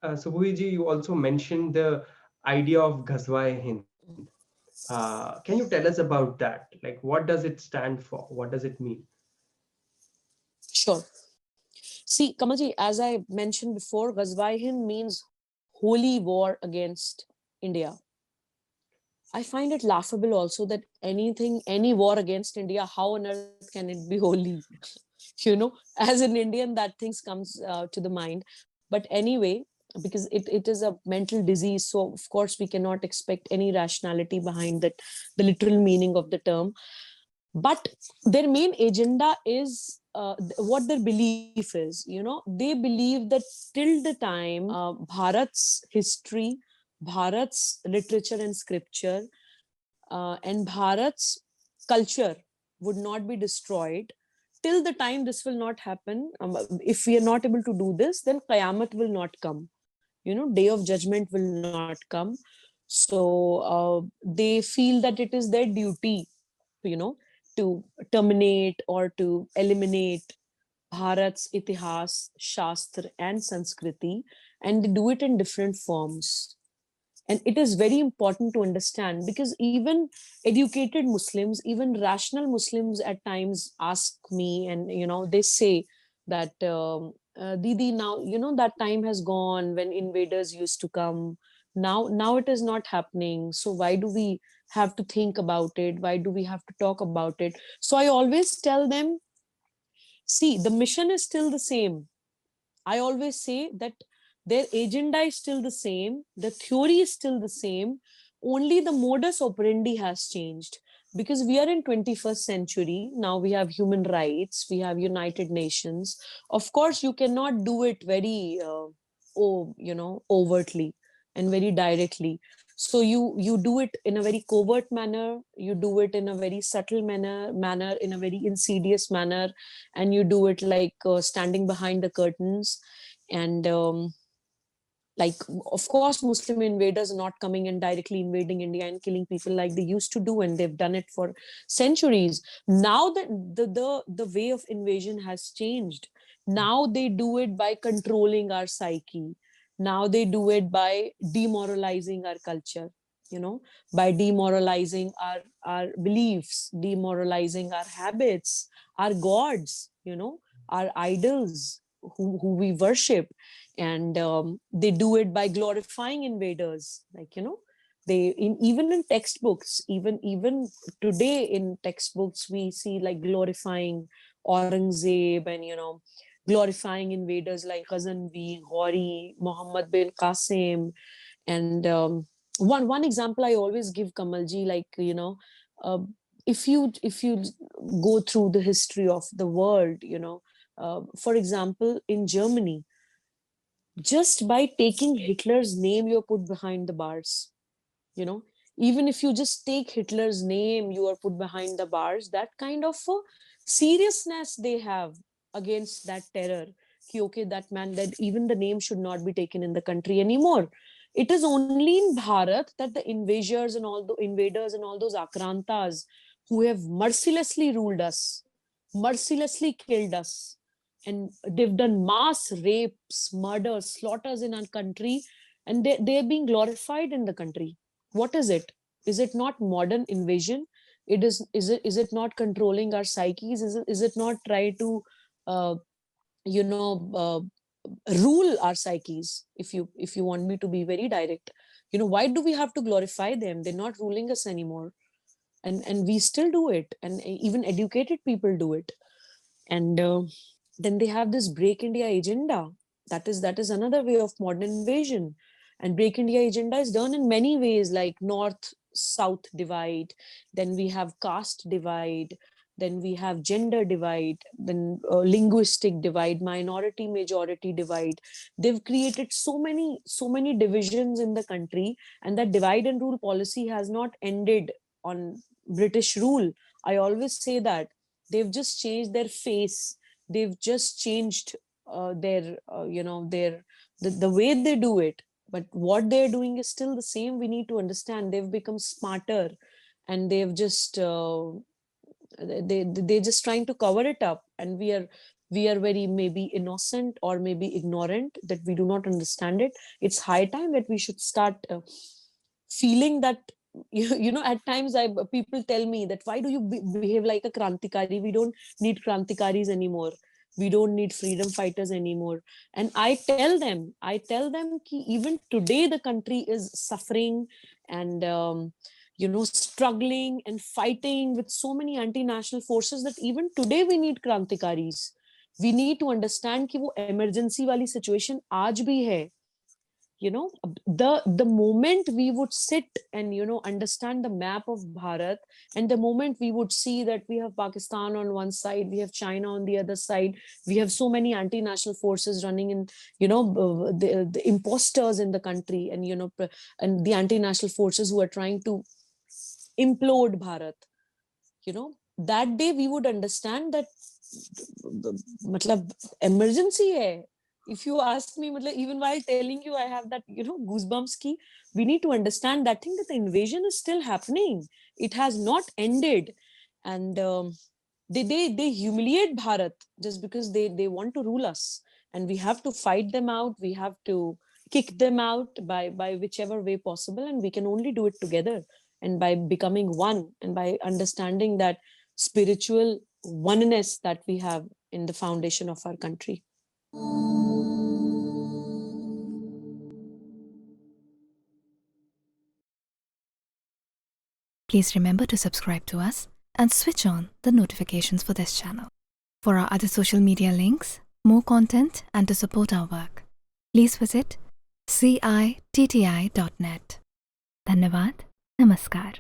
Subuhi ji, you also mentioned the idea of Ghazwa-e-Hind. Can you tell us about that? Like, what does it stand for? What does it mean? Sure. See, Kamalji, as I mentioned before, Ghazwa-e-Hind means holy war against India. I find it laughable also that any war against India, how on earth can it be holy? As an Indian, that things comes to the mind. But anyway, because it is a mental disease, so of course we cannot expect any rationality behind that, the literal meaning of the term. But their main agenda is what their belief is. They believe that till the time Bharat's history, Bharat's literature and scripture, and Bharat's culture would not be destroyed, till the time this will not happen. If we are not able to do this, then Qayamat will not come. Day of judgment will not come. So they feel that it is their duty, you know, to terminate or to eliminate Bharat's itihas, shastra, and Sanskriti, and they do it in different forms. And it is very important to understand, because even educated Muslims, even rational Muslims at times ask me, and they say that, Didi, now that time has gone when invaders used to come. Now it is not happening. So why do we have to think about it? Why do we have to talk about it? So I always tell them, see, the mission is still the same. I always say that their agenda is still the same, the theory is still the same, only the modus operandi has changed. Because we are in 21st century, now we have human rights, we have United Nations. Of course, you cannot do it very, overtly and very directly. So you do it in a very covert manner, you do it in a very subtle manner, in a very insidious manner, and you do it like standing behind the curtains. And like, of course, Muslim invaders are not coming and directly invading India and killing people like they used to do, and they've done it for centuries. Now that the way of invasion has changed, now they do it by controlling our psyche. Now they do it by demoralizing our culture, by demoralizing our beliefs, demoralizing our habits, our gods, our idols, who we worship. And they do it by glorifying invaders, like, even in textbooks, even today in textbooks, we see like glorifying Aurangzeb, and glorifying invaders like Ghazanvi, Ghori, Muhammad bin Qasim. And one example I always give, Kamalji, like, uh, if you go through the history of the world, for example, in Germany, just by taking Hitler's name, you're put behind the bars. You know, even if you just take Hitler's name, you are put behind the bars. That kind of seriousness they have against that terror. Ki, okay, that man, that even the name should not be taken in the country anymore. It is only in Bharat that the invaders and all those Akrantas who have mercilessly ruled us, mercilessly killed us, and they've done mass rapes, murders, slaughters in our country, and they're being glorified in the country. What is it? Is it not modern invasion? Is it not controlling our psyches? Is it not try to uh, you know uh, rule our psyches? If you want me to be very direct, why do we have to glorify them? They're not ruling us anymore, and we still do it, and even educated people do it. And then they have this break India agenda. That is another way of modern invasion. And break India agenda is done in many ways, like north south divide, then we have caste divide, then we have gender divide, then linguistic divide, minority majority divide. They've created so many divisions in the country, and that divide and rule policy has not ended on British rule. I always say that they've just changed their face, they've just changed the way they do it, but what they're doing is still the same. We need to understand they've become smarter, and they've just they're just trying to cover it up, and we are very maybe innocent or maybe ignorant, that we do not understand it. It's high time that we should start feeling that at times people tell me that why do you behave like a krantikari? We don't need krantikaris anymore, we don't need freedom fighters anymore. And I tell them ki even today the country is suffering and struggling and fighting with so many anti-national forces, that even today we need krantikaris. We need to understand कि वो emergency वाली situation आज भी है. The moment we would sit and understand the map of Bharat, and the moment we would see that we have Pakistan on one side, we have China on the other side, we have so many anti-national forces running in, the imposters in the country, and and the anti-national forces who are trying to implode Bharat, that day we would understand that matlab emergency hai. If you ask me, even while telling you, I have that goosebumps ki we need to understand that thing, that the invasion is still happening, it has not ended. And they humiliate Bharat just because they want to rule us, and we have to fight them out, we have to kick them out by whichever way possible, and we can only do it together, and by becoming one, and by understanding that spiritual oneness that we have in the foundation of our country. Please remember to subscribe to us and switch on the notifications for this channel. For our other social media links, more content, and to support our work, please visit citti.net. Dhanyavad. Namaskar.